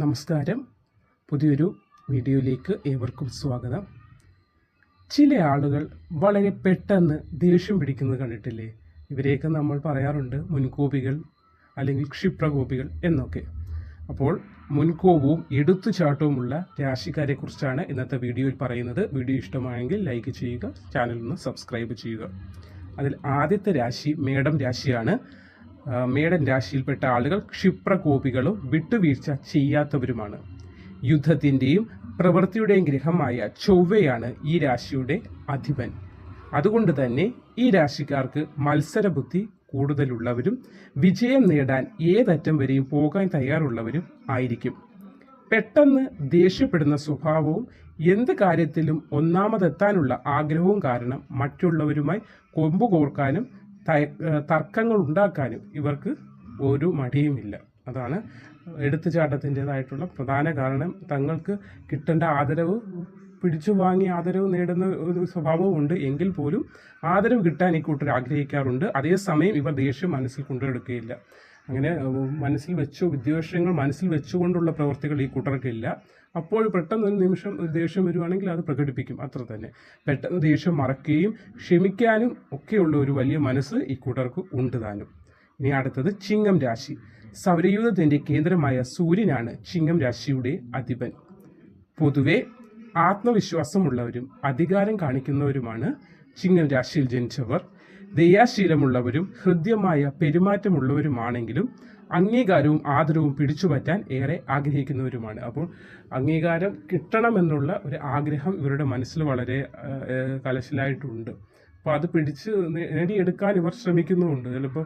നമസ്കാരം. പുതിയൊരു വീഡിയോയിലേക്ക് ഏവർക്കും സ്വാഗതം. ചില ആളുകൾ വളരെ പെട്ടെന്ന് ദേഷ്യം പിടിക്കുന്നത് കണ്ടിട്ടില്ലേ? ഇവരെയൊക്കെ നമ്മൾ പറയാറുണ്ട് മുൻകോപികൾ അല്ലെങ്കിൽ ക്ഷിപ്രകോപികൾ എന്നൊക്കെ. അപ്പോൾ മുൻകോപവും എടുത്തുചാട്ടവുമുള്ള രാശിക്കാരെ കുറിച്ചാണ് ഇന്നത്തെ വീഡിയോയിൽ പറയുന്നത്. വീഡിയോ ഇഷ്ടമായെങ്കിൽ ലൈക്ക് ചെയ്യുക, ചാനലൊന്ന് സബ്സ്ക്രൈബ് ചെയ്യുക. അതിൽ ആദ്യത്തെ രാശി മേടം രാശിയാണ്. മേടൻ രാശിയിൽപ്പെട്ട ആളുകൾ ക്ഷിപ്രകോപികളും വിട്ടുവീഴ്ച ചെയ്യാത്തവരുമാണ്. യുദ്ധത്തിൻ്റെയും പ്രവൃത്തിയുടെയും ഗ്രഹമായ ചൊവ്വയാണ് ഈ രാശിയുടെ അധിപൻ. അതുകൊണ്ട് തന്നെ ഈ രാശിക്കാർക്ക് മത്സരബുദ്ധി കൂടുതലുള്ളവരും വിജയം നേടാൻ ഏതറ്റം വരെയും പോകാൻ തയ്യാറുള്ളവരും ആയിരിക്കും. പെട്ടെന്ന് ദേഷ്യപ്പെടുന്ന സ്വഭാവവും എന്ത് കാര്യത്തിലും ഒന്നാമതെത്താനുള്ള ആഗ്രഹവും കാരണം മറ്റുള്ളവരുമായി കൊമ്പ് കോർക്കാനും തർക്കങ്ങൾ ഉണ്ടാക്കാനും ഇവർക്ക് ഒരു മടിയുമില്ല. അതാണ് എടുത്തുചാട്ടത്തിൻ്റെതായിട്ടുള്ള പ്രധാന കാരണം. തങ്ങൾക്ക് കിട്ടേണ്ട ആദരവ് പിടിച്ചു വാങ്ങി ആദരവ് നേടുന്ന ഒരു സ്വഭാവവും ഉണ്ട്. എങ്കിൽ പോലും ആദരവ് കിട്ടാൻ ഈ കൂട്ടർ ആഗ്രഹിക്കാറുണ്ട്. അതേസമയം ഇവർ ദേഷ്യം മനസ്സിൽ കൊണ്ടെടുക്കുകയില്ല. അങ്ങനെ മനസ്സിൽ വെച്ചു വിദ്വേഷങ്ങൾ മനസ്സിൽ വെച്ചുകൊണ്ടുള്ള പ്രവൃത്തികൾ ഈ കൂട്ടർക്കില്ല. അപ്പോൾ പെട്ടെന്ന് ഒരു നിമിഷം ഒരു ദേഷ്യം വരുവാണെങ്കിൽ അത് പ്രകടിപ്പിക്കും, അത്ര തന്നെ. പെട്ടെന്ന് ദേഷ്യം മറക്കുകയും ക്ഷമിക്കാനും ഒക്കെയുള്ള ഒരു വലിയ മനസ്സ് ഈ കൂട്ടർക്ക് ഉണ്ട് താനും. ഇനി അടുത്തത് ചിങ്ങം രാശി. സൗരയൂഥത്തിൻ്റെ കേന്ദ്രമായ സൂര്യനാണ് ചിങ്ങം രാശിയുടെ അധിപൻ. പൊതുവെ ആത്മവിശ്വാസമുള്ളവരും അധികാരം കാണിക്കുന്നവരുമാണ് ചിങ്ങം രാശിയിൽ ജനിച്ചവർ. ദയാശീലമുള്ളവരും ഹൃദ്യമായ പെരുമാറ്റമുള്ളവരുമാണെങ്കിലും അംഗീകാരവും ആദരവും പിടിച്ചുപറ്റാൻ ഏറെ ആഗ്രഹിക്കുന്നവരുമാണ്. അപ്പോൾ അംഗീകാരം കിട്ടണമെന്നുള്ള ഒരു ആഗ്രഹം ഇവരുടെ മനസ്സിൽ വളരെ കലശലായിട്ടുണ്ട്. അപ്പോൾ അത് പിടിച്ച് നേടിയെടുക്കാൻ ഇവർ ശ്രമിക്കുന്നുമുണ്ട്. ചിലപ്പോൾ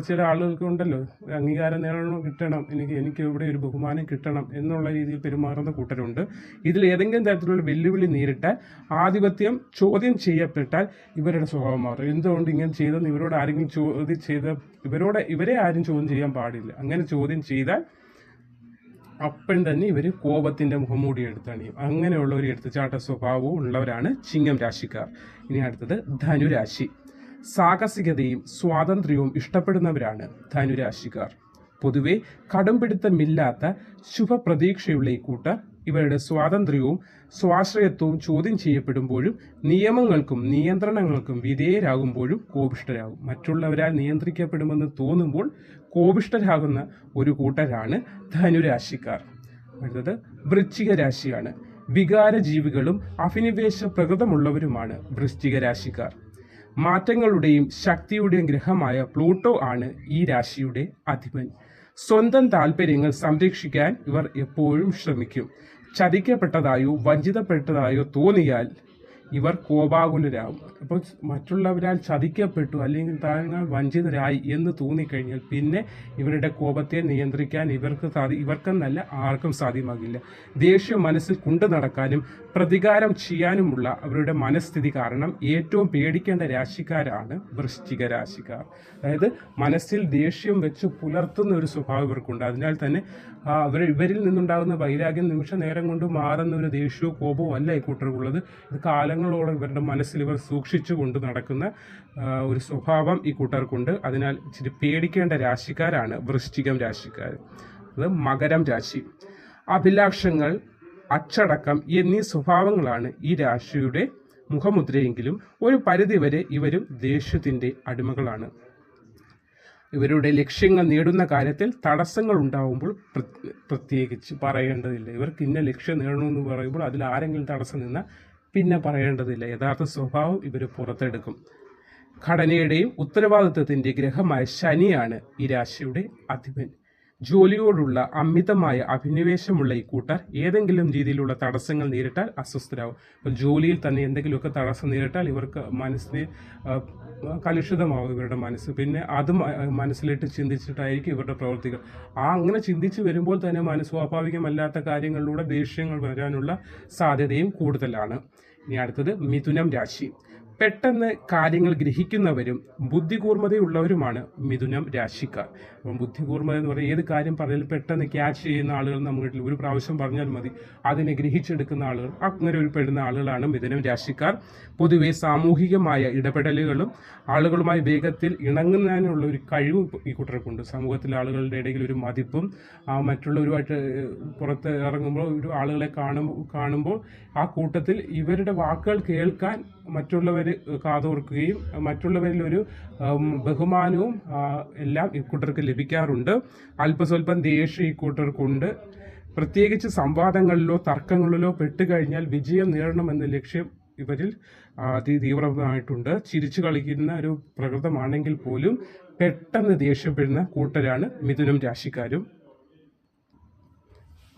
ചില ആളുകൾക്ക് ഉണ്ടല്ലോ, അംഗീകാരം കിട്ടണം, എനിക്ക് ഇവിടെ ഒരു ബഹുമാനം കിട്ടണം എന്നുള്ള രീതിയിൽ പെരുമാറുന്ന കൂട്ടരുണ്ട്. ഇതിൽ ഏതെങ്കിലും തരത്തിലുള്ള വെല്ലുവിളി നേരിട്ടാൽ, ആധിപത്യം ചോദ്യം ചെയ്യപ്പെട്ടാൽ ഇവരുടെ സ്വഭാവം മാറും. എന്തുകൊണ്ട് ഇങ്ങനെ ചെയ്തെന്ന് ഇവരോട് ആരെങ്കിലും ഇവരെ ആരും ചോദ്യം ചെയ്യാൻ പാടില്ല. അങ്ങനെ ചോദ്യം ചെയ്താൽ അപ്പം തന്നെ ഇവർ കോപത്തിൻ്റെ മുഖംമൂടി എടുത്തണിയും. അങ്ങനെയുള്ള ഒരു എടുത്തുചാട്ട സ്വഭാവവും ഉള്ളവരാണ് ചിങ്ങം രാശിക്കാർ. ഇനി അടുത്തത് ധനുരാശി. സാഹസികതയും സ്വാതന്ത്ര്യവും ഇഷ്ടപ്പെടുന്നവരാണ് ധനുരാശിക്കാർ. പൊതുവെ കടുംപിടുത്തമില്ലാത്ത ശുഭപ്രതീക്ഷയുള്ള ഈ കൂട്ടർ ഇവരുടെ സ്വാതന്ത്ര്യവും സ്വാശ്രയത്വവും ചോദ്യം ചെയ്യപ്പെടുമ്പോഴും നിയമങ്ങൾക്കും നിയന്ത്രണങ്ങൾക്കും വിധേയരാകുമ്പോഴും കോപിഷ്ഠരാകും. മറ്റുള്ളവരാൽ നിയന്ത്രിക്കപ്പെടുമെന്ന് തോന്നുമ്പോൾ കോപിഷ്ഠരാകുന്ന ഒരു കൂട്ടരാണ് ധനുരാശിക്കാർ. അടുത്തത് വൃശ്ചിക രാശിയാണ്. വികാരജീവികളും അഭിനിവേശ പ്രകൃതമുള്ളവരുമാണ് വൃശ്ചിക രാശിക്കാർ. മാറ്റങ്ങളുടെയും ശക്തിയുടെയും ഗ്രഹമായ പ്ലൂട്ടോ ആണ് ഈ രാശിയുടെ അധിപൻ. സ്വന്തം താല്പര്യങ്ങൾ സംരക്ഷിക്കാൻ ഇവർ എപ്പോഴും ശ്രമിക്കും. ചതിക്കപ്പെട്ടതായോ വഞ്ചിതപ്പെട്ടതായോ തോന്നിയാൽ ഇവർ കോപാകുലരാകും. അപ്പോൾ മറ്റുള്ളവരാൽ ചതിക്കപ്പെട്ടു അല്ലെങ്കിൽ താങ്കൾ വഞ്ചിതരായി എന്ന് തോന്നിക്കഴിഞ്ഞാൽ പിന്നെ ഇവരുടെ കോപത്തെ നിയന്ത്രിക്കാൻ ഇവർക്കെന്നല്ല ആർക്കും സാധ്യമാകില്ല. ദേഷ്യം മനസ്സിൽ കൊണ്ടു നടക്കാനും പ്രതികാരം ചെയ്യാനുമുള്ള അവരുടെ മനസ്ഥിതി കാരണം ഏറ്റവും പേടിക്കേണ്ട രാശിക്കാരാണ് വൃശ്ചിക രാശിക്കാർ. അതായത് മനസ്സിൽ ദേഷ്യം വെച്ച് പുലർത്തുന്ന ഒരു സ്വഭാവം ഇവർക്കുണ്ട്. അതിനാൽ തന്നെ ഇവരിൽ നിന്നുണ്ടാകുന്ന വൈരാഗ്യം നിമിഷ നേരം കൊണ്ട് മാറുന്ന ഒരു ദേഷ്യവും കോപവും അല്ല ഈ കൂട്ടർക്കുള്ളത്. ഇത് കാലങ്ങളോളം ഇവരുടെ മനസ്സിൽ ഇവർ സൂക്ഷിച്ചു കൊണ്ട് നടക്കുന്ന ഒരു സ്വഭാവം ഈ കൂട്ടർക്കുണ്ട്. അതിനാൽ ഇച്ചിരി പേടിക്കേണ്ട രാശിക്കാരാണ് വൃശ്ചികം രാശിക്കാർ. അത് മകരം രാശി. അഭിലാഷങ്ങൾ, അച്ചടക്കം എന്നീ സ്വഭാവങ്ങളാണ് ഈ രാശിയുടെ മുഖമുദ്രയെങ്കിലും ഒരു പരിധിവരെ ഇവരും ദേഷ്യത്തിൻ്റെ അടിമകളാണ്. ഇവരുടെ ലക്ഷ്യങ്ങൾ നേടുന്ന കാര്യത്തിൽ തടസ്സങ്ങൾ ഉണ്ടാവുമ്പോൾ പ്രത്യേകിച്ച് പറയേണ്ടതില്ല. ഇവർക്ക് ഇന്ന ലക്ഷ്യം നേടണമെന്ന് പറയുമ്പോൾ അതിൽ ആരെങ്കിലും തടസ്സം നിന്നാൽ പിന്നെ പറയേണ്ടതില്ല. യഥാർത്ഥ സ്വഭാവം ഇവർ പുറത്തെടുക്കും. ഘടനയുടെയും ഉത്തരവാദിത്വത്തിൻ്റെ ഗ്രഹമായ ശനിയാണ് ഈ രാശിയുടെ അധിപൻ. ജോലിയോടുള്ള അമിതമായ അഭിനിവേശമുള്ള ഈ കൂട്ടർ ഏതെങ്കിലും രീതിയിലുള്ള തടസ്സങ്ങൾ നേരിട്ടാൽ അസ്വസ്ഥരാകും. അപ്പോൾ ജോലിയിൽ തന്നെ എന്തെങ്കിലുമൊക്കെ തടസ്സം നേരിട്ടാൽ ഇവർക്ക് മനസ്സിന് കലുഷിതമാകും ഇവരുടെ മനസ്സ്. പിന്നെ അത് മനസ്സിലിട്ട് ചിന്തിച്ചിട്ടായിരിക്കും ഇവരുടെ പ്രവൃത്തികൾ. അങ്ങനെ ചിന്തിച്ച് വരുമ്പോൾ തന്നെ സ്വാഭാവികമല്ലാത്ത കാര്യങ്ങളിലൂടെ ദേഷ്യങ്ങൾ വരാനുള്ള സാധ്യതയും കൂടുതലാണ്. ഇനി അടുത്തത് മിഥുനം രാശി. പെട്ടെന്ന് കാര്യങ്ങൾ ഗ്രഹിക്കുന്നവരും ബുദ്ധികൂർമ്മതയുള്ളവരുമാണ് മിഥുനം രാശിക്കാർ. അപ്പം ബുദ്ധികൂർമ്മത എന്ന് പറയുന്നത് ഏത് കാര്യം പറഞ്ഞാലും പെട്ടെന്ന് ക്യാച്ച് ചെയ്യുന്ന ആളുകൾ നമ്മുടെ ഒരു പ്രാവശ്യം പറഞ്ഞാൽ മതി അതിനെ ഗ്രഹിച്ചെടുക്കുന്ന ആളുകൾ, അങ്ങനെ ഒരു പെടുന്ന ആളുകളാണ് മിഥുനം രാശിക്കാർ. പൊതുവെ സാമൂഹികമായ ഇടപെടലുകളും ആളുകളുമായി വേഗത്തിൽ ഇണങ്ങുന്നതിനുള്ള ഒരു കഴിവും ഈ കൂട്ടർക്കുണ്ട്. സമൂഹത്തിലെ ആളുകളുടെ ഇടയിൽ ഒരു മതിപ്പും മറ്റുള്ളവരുമായിട്ട് പുറത്ത് ഇറങ്ങുമ്പോൾ ഒരു ആളുകളെ കാണുമ്പോൾ ആ കൂട്ടത്തിൽ ഇവരുടെ വാക്കുകൾ കേൾക്കാൻ മറ്റുള്ളവർ കാതോർക്കുകയും മറ്റുള്ളവരിൽ ഒരു ബഹുമാനവും എല്ലാം ഈ കൂട്ടർക്ക് ലഭിക്കാറുണ്ട്. അല്പസ്വല്പം ദേഷ്യം ഈ കൂട്ടർക്കുണ്ട്. പ്രത്യേകിച്ച് സംവാദങ്ങളിലോ തർക്കങ്ങളിലോ പെട്ടുകഴിഞ്ഞാൽ വിജയം നേടണമെന്ന ലക്ഷ്യം ഇവരിൽ അതിതീവ്രമായിട്ടുണ്ട്. ചിരിച്ചു കളിക്കുന്ന ഒരു പ്രകൃതമാണെങ്കിൽ പോലും പെട്ടെന്ന് ദേഷ്യപ്പെടുന്ന കൂട്ടരാണ് മിഥുനം രാശിക്കാരും.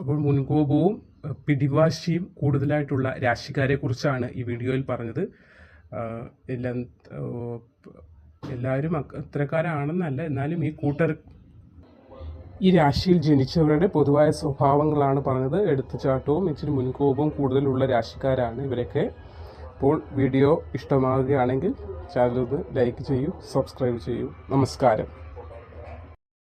അപ്പോൾ മുൻകോപവും പിടിവാശിയും കൂടുതലായിട്ടുള്ള രാശിക്കാരെ കുറിച്ചാണ് ഈ വീഡിയോയിൽ പറഞ്ഞത്. എല്ലാവരും അത്തരക്കാരാണെന്നല്ല, എന്നാലും ഈ രാശിയിൽ ജനിച്ചവരുടെ പൊതുവായ സ്വഭാവങ്ങളാണ് പറഞ്ഞത്. എടുത്തുചാട്ടവും ഇച്ചിരി മുൻകോപവും കൂടുതലുള്ള രാശിക്കാരാണ് ഇവരൊക്കെ. അപ്പോൾ വീഡിയോ ഇഷ്ടമാവുകയാണെങ്കിൽ ചാനൽ ഒന്ന് ലൈക്ക് ചെയ്യൂ, സബ്സ്ക്രൈബ് ചെയ്യൂ. നമസ്കാരം.